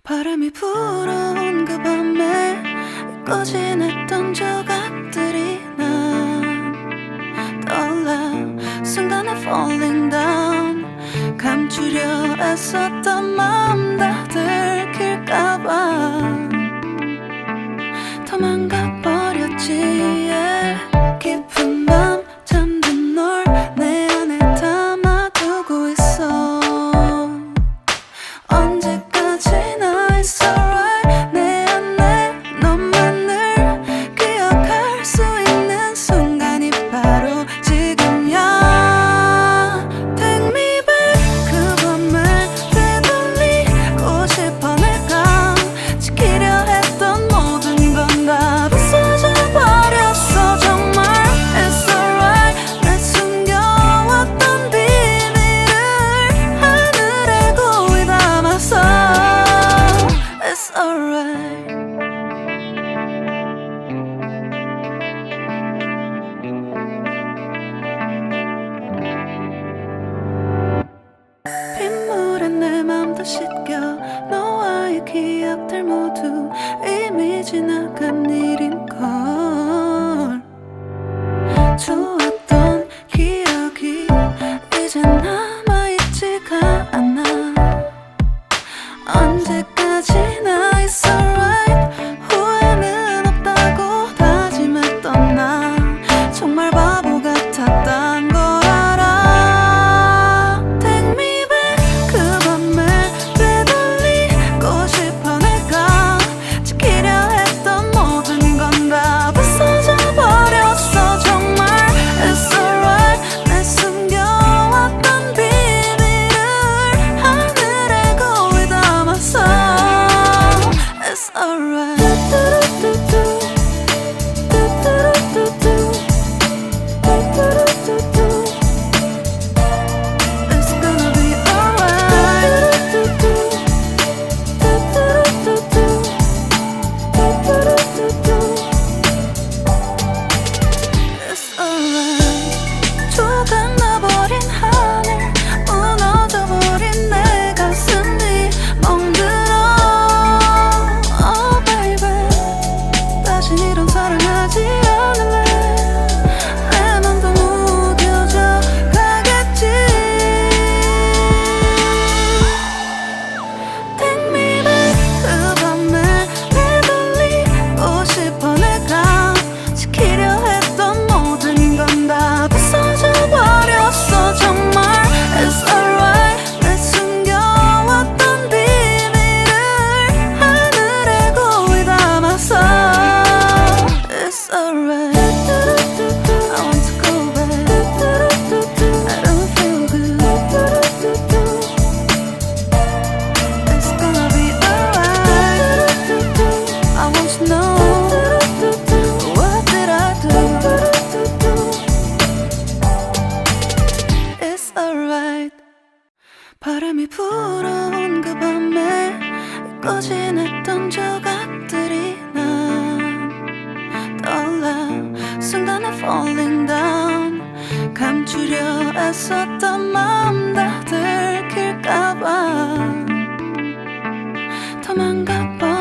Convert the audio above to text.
바람이 불어온 그 밤에 꺼진했던 조각들이 난 떠올라 순간에 falling down 감추려 애썼던 마음 다 들킬까봐 도망가 버렸지 yeah. 깊은 밤 잠든 널 내 안에 담아두고 있어 언제까지나 it's alright 내 안에 너만을 기억할 수 있는 순간이 바로 지금이야 Take me back 그 밤을 되돌리고 싶어 내가 지키려 했던 모든 건 다 부서져 버렸어 정말 It's alright 내 숨겨왔던 비밀을 하늘에 고이 담았어 It's alright 빗물에 내 맘도 씻겨 너와의 기억들 모두 이미 지나간 일인걸 좋았던 기억이 이제 남아있지가 않아 언제까지나 it's alright 후회는 없다고 다짐했던 나 정말 바보 같았단 걸 알아 Take me back 그 밤을 되돌리고 싶어 내가 지키려 했던 모든 건 다 부서져 버렸어 정말 It's alright 내 숨겨왔던 비밀을 하늘에 고이 담았어 It's alright It's gonna be alright It's alright 조각 나버린 하늘 무너져버린 내 가슴이 멍들어 Oh baby 다신 이런 사랑하지 않을래 내 맘도 무뎌져 가겠지 Take me back 그 밤을 되돌리고 싶어 내가 지키려 했던 모든 건 다 부서져 버렸어 정말 It's alright 내 숨겨왔던 비밀을 하늘에 고이 담았어 It's alright I want to go back I don't feel good It's gonna be alright I want to know what did I do It's alright 바람이 불어온 그 밤에 꺼진했던 조각들이 난 떠올라 순간에 falling down 감추려 애썼던 마음 다 들킬까봐 도망가 버렸지